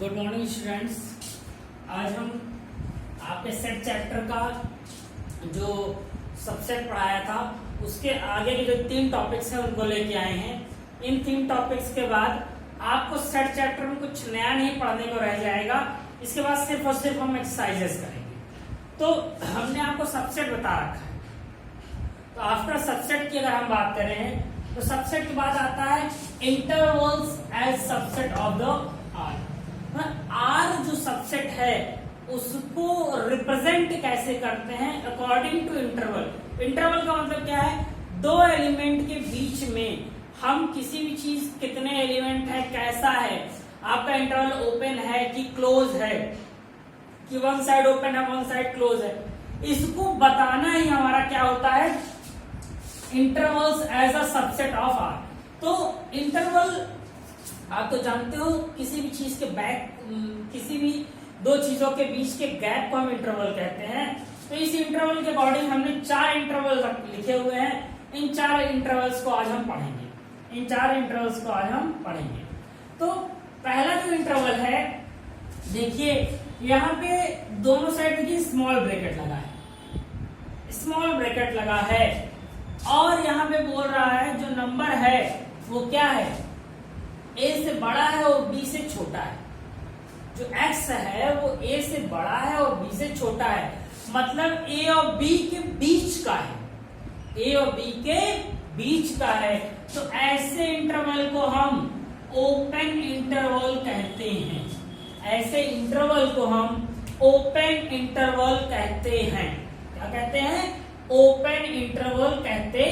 Good morning students. आज हम आपके सेट चैप्टर का जो सबसेट पढ़ाया था उसके आगे के जो 3 टॉपिक्स हैं उनको लेके आए हैं। इन 3 टॉपिक्स के बाद आपको सेट चैप्टर में कुछ नया नहीं पढ़ने को रह जाएगा। इसके बाद सिर्फ और सिर्फ हम एक्सरसाइजेस करेंगे। तो हमने आपको सबसेट बता रखा है। तो आफ्टर सबसेट की अगर हम बात करें तो सबसेट के बाद आता है intervals as subset of the R. R जो सबसेट है उसको रिप्रेजेंट कैसे करते हैं अकॉर्डिंग टू इंटरवल। इंटरवल का मतलब क्या है? 2 एलिमेंट के बीच में हम किसी भी चीज कितने एलिमेंट है, कैसा है, आपका इंटरवल ओपन है कि क्लोज है, कि वन साइड ओपन है वन साइड क्लोज है, इसको बताना ही हमारा क्या होता है, intervals as a subset of R. तो इंटरवल आप तो जानते हो किसी भी चीज के किसी भी 2 चीजों के बीच के गैप को हम इंटरवल कहते हैं। तो इस इंटरवल के अकॉर्डिंग हमने 4 इंटरवल लिखे हुए हैं। इन 4 इंटरवल्स को आज हम पढ़ेंगे। तो पहला जो इंटरवल है, देखिए यहाँ पे दोनों साइड देखिए स्मॉल ब्रैकेट लगा है और यहाँ पे बोल रहा है जो नंबर है वो क्या है, ए से बड़ा है और बी से छोटा है। जो एक्स है वो ए से बड़ा है और बी से छोटा है, मतलब ए और बी के बीच का है। तो ऐसे इंटरवल को हम ओपन इंटरवल कहते हैं। ऐसे इंटरवल को हम ओपन इंटरवल कहते हैं। क्या कहते हैं? ओपन इंटरवल कहते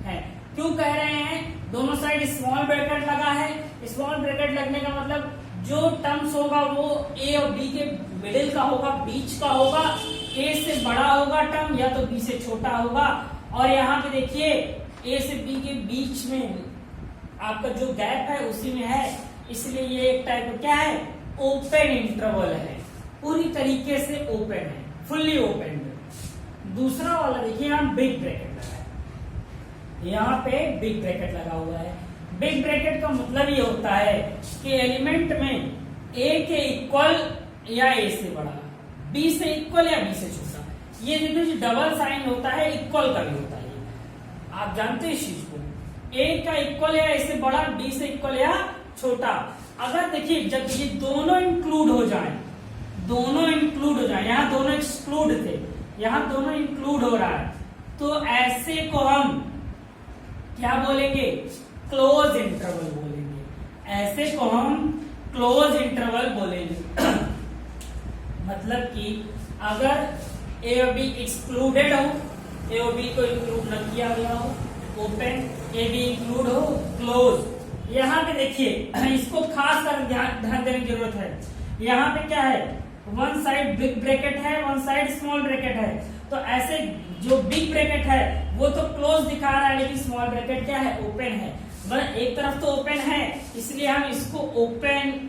हैं। क्यों कह रहे हैं? दोनों साइड स्मॉल ब्रैकेट लगा है। स्मॉल ब्रैकेट लगने का मतलब जो टर्म्स होगा वो ए और बी के मिडिल का होगा, बीच का होगा। ए से बड़ा होगा टर्म या तो बी से छोटा होगा। और यहाँ पे देखिए ए से बी के बीच में आपका जो गैप है उसी में है, इसलिए ये एक टाइप का क्या है, ओपन इंटरवल है। पूरी तरीके से ओपन है, फुल्ली ओपन। दूसरा वाला देखिए यहाँ बिग ब्रैकेट लगा है। यहाँ पे बिग ब्रैकेट लगा हुआ है। बिग ब्रैकेट का मतलब ये होता है कि एलिमेंट में ए के इक्वल या ए से बड़ा, बी से इक्वल या बी से छोटा। ये देखिए जो डबल साइन होता है इक्वल का भी होता है, आप जानते हैं इस चीज को। ए का इक्वल या ए से बड़ा, बी से इक्वल या छोटा। अगर देखिए जब ये दोनों इंक्लूड हो जाए, यहाँ दोनों एक्सक्लूड थे, यहाँ दोनों इंक्लूड हो रहा है, तो ऐसे को हम क्या बोलेंगे, क्लोज इंटरवल बोलेंगे। ऐसे को हम क्लोज इंटरवल बोलेंगे। मतलब कि अगर ए और बी एक्सक्लूडेड हो, ए और बी को इंक्लूड न किया गया हो, ओपन, ए बी इंक्लूड हो, क्लोज। यहाँ पे देखिए इसको खास कर ध्यान देने की जरूरत है। यहाँ पे क्या है, वन साइड बिग ब्रैकेट है, वन साइड स्मॉल ब्रैकेट है। तो ऐसे जो बिग ब्रैकेट है वो तो क्लोज दिखा रहा है, लेकिन स्मॉल ब्रैकेट क्या है, ओपन है। मतलब एक तरफ तो ओपन है, इसलिए हम इसको ओपन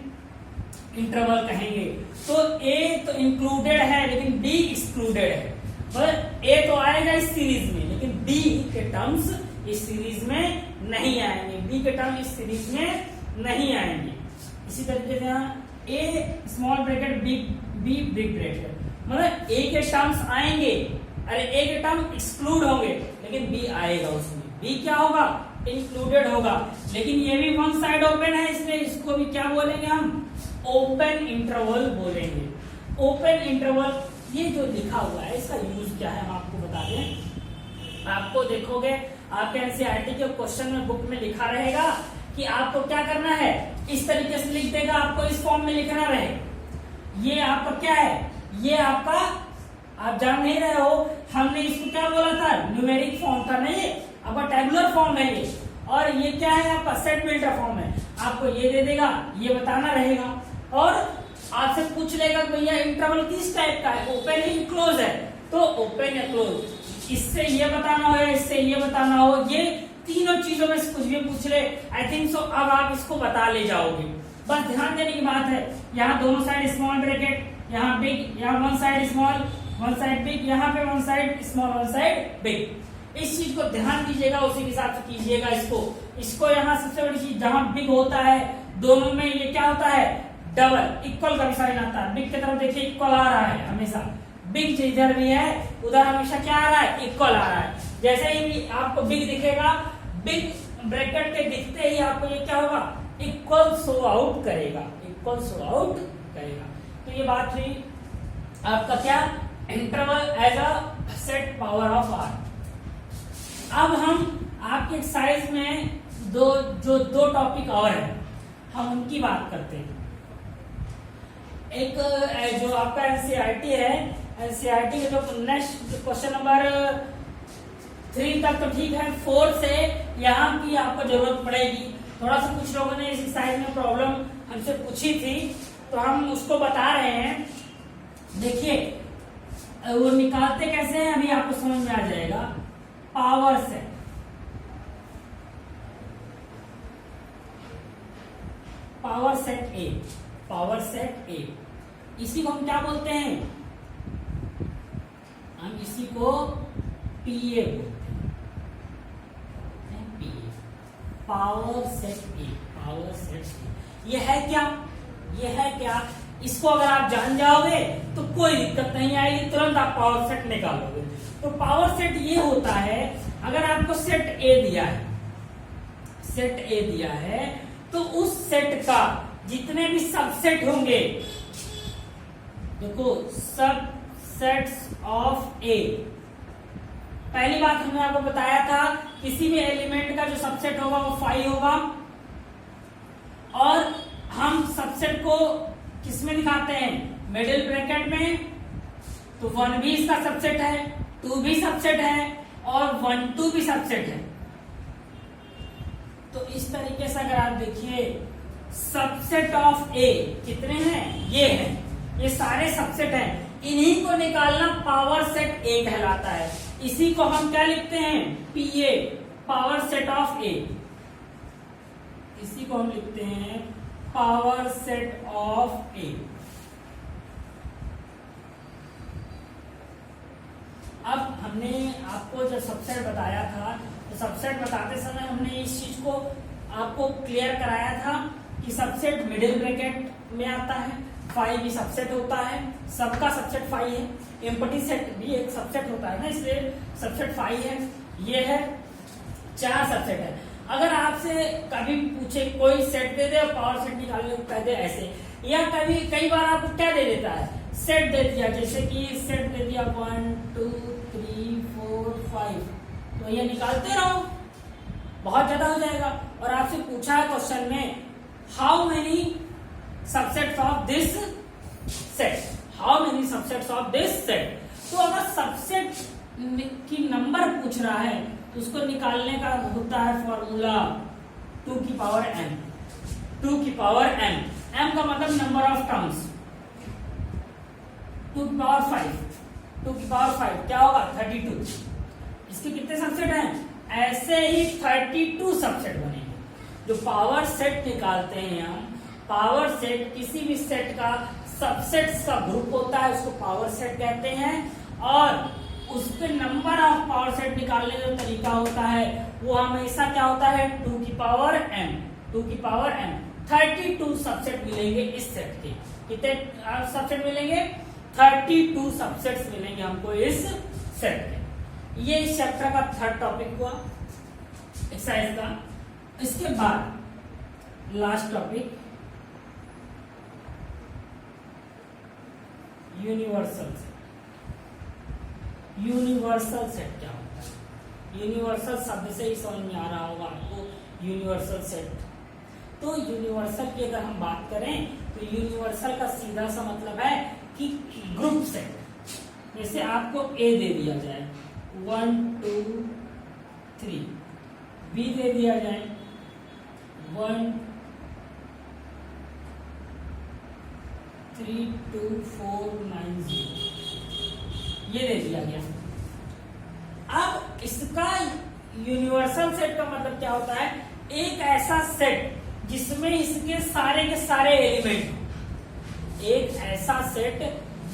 इंटरवल कहेंगे। तो ए तो इंक्लूडेड है लेकिन बी एक्सक्लूडेड है। मतलब ए तो आएगा इस सीरीज में, लेकिन बी के टर्म्स इस सीरीज में नहीं आएंगे। बी के टर्म इस सीरीज में नहीं आएंगे। इसी तरीके से यहाँ A small bracket B big bracket, मतलब ए के टर्म्स आएंगे, अरे ए के टर्म एक्सक्लूड होंगे लेकिन बी आएगा उसमें। बी क्या होगा, इंक्लूडेड होगा, लेकिन ये भी वन साइड ओपन है, इसलिए इसको भी क्या बोलेंगे हम, ओपन इंटरवल बोलेंगे। ओपन इंटरवल ये जो लिखा हुआ है इसका यूज क्या है हम आपको बता दें। आपको देखोगे आपके एनसीईआरटी के क्वेश्चन में बुक में लिखा रहेगा कि आपको क्या करना है, इस तरीके से लिख देगा, आपको इस फॉर्म में लिखना रहे। ये आपका क्या है, ये आपका आप जान नहीं रहे हो, हमने इसको क्या बोला था, न्यूमेरिक फॉर्म था, नहीं आपका टेबुलर फॉर्म है ये। और ये क्या है, आपका सेट बिल्डर फॉर्म है। आपको ये दे देगा, ये बताना रहेगा और आपसे पूछ लेगा भैया इंटरवल किस टाइप का है, ओपन है क्लोज है, तो ओपन या क्लोज। इससे ये बताना हो या इससे ये बताना हो, ये तीनों चीजों में से कुछ भी पूछ ले, आई थिंक सो अब आप इसको बता ले जाओगे। बस ध्यान देने की बात है, यहाँ दोनों साइड स्मॉल ब्रैकेट, यहाँ बिग, यहाँ one side small one side big, यहाँ पे one side small one side big. इस चीज को ध्यान दीजिएगा, उसी के हिसाब से कीजिएगा इसको। यहाँ सबसे बड़ी चीज जहां बिग होता है दोनों में ये क्या होता है, डबल इक्वल का भी साइन आता है। बिग की तरफ देखिए इक्वल आ रहा है हमेशा, बिग जिधर भी है उधर हमेशा क्या आ रहा है, इक्वल आ रहा है। जैसे ही आपको बिग दिखेगा, बिग ब्रैकेट के दिखते ही आपको ये क्या होगा, इक्वल शो आउट करेगा, इक्वल शो आउट करेगा। तो ये बात हुई आपका क्या, interval as a set power of R. अब हम आपके एक्सरसाइज में दो टॉपिक और है, हम उनकी बात करते हैं। एक जो आपका एनसीईआरटी है, एनसीईआरटी के जो नेक्स्ट क्वेश्चन नंबर 3 तक तो ठीक है, 4 से यहाँ की आपको जरूरत पड़ेगी। थोड़ा सा कुछ लोगों ने इस एक्सरसाइज में प्रॉब्लम हमसे पूछी थी, तो हम उसको बता रहे हैं। देखिए वो निकालते कैसे हैं अभी आपको समझ में आ जाएगा। Power set, power set A, power set ए, इसी को हम क्या बोलते हैं, हम इसी को पीए बोलते हैं, PA, power set A, power set A. ये है क्या, ये है क्या, इसको अगर आप जान जाओगे तो कोई दिक्कत नहीं आएगी, तुरंत आप पावर सेट निकालोगे। तो पावर सेट ये होता है, अगर आपको सेट ए दिया है, सेट ए दिया है, तो उस सेट का जितने भी सबसेट होंगे, देखो सब सेट्स ऑफ ए, पहली बात हमने आपको बताया था किसी भी एलिमेंट का जो सबसेट होगा वो फाई होगा, और हम सबसेट को किसमें दिखाते हैं, मिडिल ब्रैकेट में। तो 1 भी इसका सबसेट है, 2 भी सबसेट है, और 1 2 भी सबसेट है। तो इस तरीके से अगर आप देखिए सबसेट ऑफ ए कितने हैं, ये है, ये सारे सबसेट हैं, इन्हीं को निकालना पावर सेट ए कहलाता है। इसी को हम क्या लिखते हैं, पीए, पावर सेट ऑफ ए, इसी को हम लिखते हैं पावर सेट ऑफ ए। अब हमने आपको जब सबसेट बताया था, तो सबसेट बताते समय हमने इस चीज को आपको क्लियर कराया था कि सबसेट मिडिल ब्रैकेट में आता है, फाई भी सबसेट होता है, सबका सबसेट फाई है, एम्प्टी सेट भी एक सबसेट होता है ना, इसलिए सबसेट फाई है। ये है 4 सबसेट है। अगर आपसे कभी पूछे कोई सेट दे दे और पावर सेट निकालने को कह दे ऐसे, या कभी कई बार आपको क्या दे देता है, सेट दे दिया, जैसे कि सेट दे दिया 1 2 3 4 5, तो ये निकालते रहो, बहुत ज्यादा हो जाएगा। और आपसे पूछा है क्वेश्चन में how many subsets of this set, how many subsets of this set. तो अगर सबसेट की नंबर पूछ रहा है तो उसको निकालने का होता है फॉर्मूला 2 की पावर m, 2 की पावर m, m का मतलब नंबर ऑफ टर्म्स, 2 की पावर 5, 2 की पावर 5 क्या होगा 32। इसके कितने सबसेट हैं, ऐसे ही 32 सबसेट बनेंगे। जो पावर सेट निकालते हैं हम, पावर सेट किसी भी सेट का सबसेट्स का ग्रुप होता है, उसको पावर सेट कहते हैं। और उसके नंबर ऑफ पावर सेट निकालने का तरीका होता है वो हमेशा क्या होता है 2 की पावर m, 2 की पावर m। 32 सबसेट मिलेंगे इस सेट के, कितने सबसेट मिलेंगे, 32 सबसेट्स मिलेंगे हमको इस सेट के। ये इस चैप्टर का 3rd टॉपिक हुआ एक्सरसाइज का। इसके बाद last topic universal set. Universal set क्या होता है, यूनिवर्सल शब्द से ही समझ में आ रहा होगा आपको यूनिवर्सल सेट। तो यूनिवर्सल की अगर हम बात करें तो यूनिवर्सल का सीधा सा मतलब है कि ग्रुप सेट। जैसे आपको ए दे दिया जाए 1 2 3, बी दे दिया जाए 1 3 2 4 9 0, ये दे दिया गया। अब इसका यूनिवर्सल सेट का मतलब क्या होता है, एक ऐसा सेट जिसमें इसके सारे के सारे एलिमेंट, एक ऐसा सेट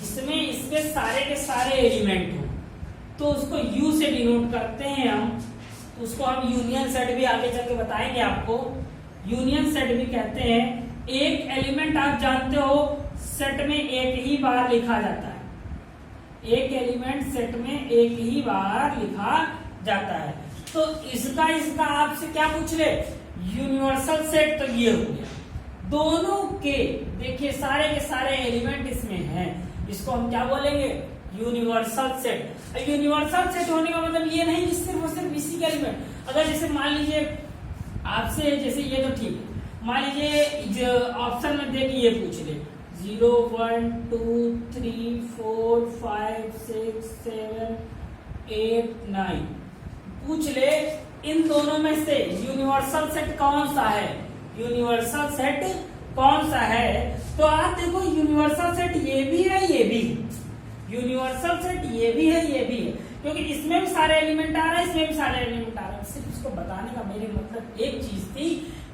जिसमें इसके सारे के सारे एलिमेंट हो, तो उसको यू से डिनोट करते हैं हम। तो उसको हम यूनियन सेट भी आगे चल के बताएंगे आपको, यूनियन सेट भी कहते हैं। एक एलिमेंट आप जानते हो सेट में एक ही बार लिखा जाता है, एक एलिमेंट सेट में एक ही बार लिखा जाता है। तो इसका आपसे क्या पूछ ले, यूनिवर्सल सेट, तो ये हो गया। दोनों के देखिए सारे के सारे एलिमेंट इसमें हैं, इसको हम क्या बोलेंगे, यूनिवर्सल सेट। यूनिवर्सल सेट होने का मतलब ये नहीं कि सिर्फ और सिर्फ इसी के एलिमेंट, अगर जैसे मान लीजिए आपसे जैसे ये तो ठीक है, मान लीजिए ऑप्शन में देख ये पूछ ले 0 1 2 3 4 5 6 7 8 9 पूछ ले, इन दोनों में से यूनिवर्सल सेट कौन सा है, यूनिवर्सल सेट कौन सा है। तो आप देखो यूनिवर्सल सेट ये भी है ये भी है, यूनिवर्सल सेट ये भी है ये भी है, क्योंकि इसमें भी सारे एलिमेंट आ रहे हैं इसमें भी सारे एलिमेंट आ रहे हैं। सिर्फ इसको बताने का मेरे मतलब एक चीज थी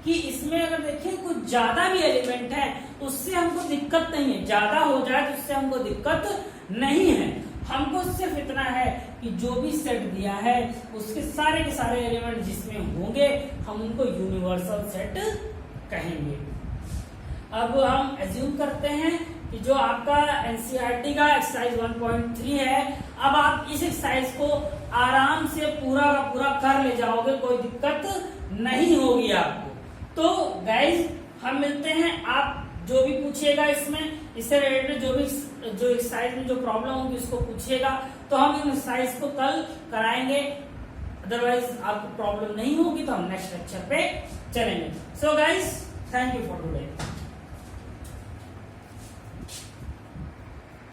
कि इसमें अगर देखिए कुछ ज्यादा भी एलिमेंट है उससे हमको दिक्कत नहीं है, ज्यादा हो जाए तो उससे हमको दिक्कत नहीं है। हमको सिर्फ इतना है कि जो भी सेट दिया है उसके सारे के सारे एलिमेंट जिसमें होंगे हम उनको यूनिवर्सल सेट कहेंगे। अब हम एज्यूम करते हैं कि जो आपका एनसीईआरटी का एक्सरसाइज 1.3 है, अब आप इस एक्सरसाइज को आराम से पूरा का पूरा कर ले जाओगे, कोई दिक्कत नहीं होगी आपको। तो गाइज हम मिलते हैं, आप जो भी पूछिएगा इसमें इससे रिलेटेड जो एक्सरसाइज में जो प्रॉब्लम होगी उसको पूछिएगा, तो हम इन एक्सरसाइज को कल कराएंगे। अदरवाइज आपको प्रॉब्लम नहीं होगी तो हम नेक्स्ट लेक्चर पे चलेंगे। So guys thank you for today.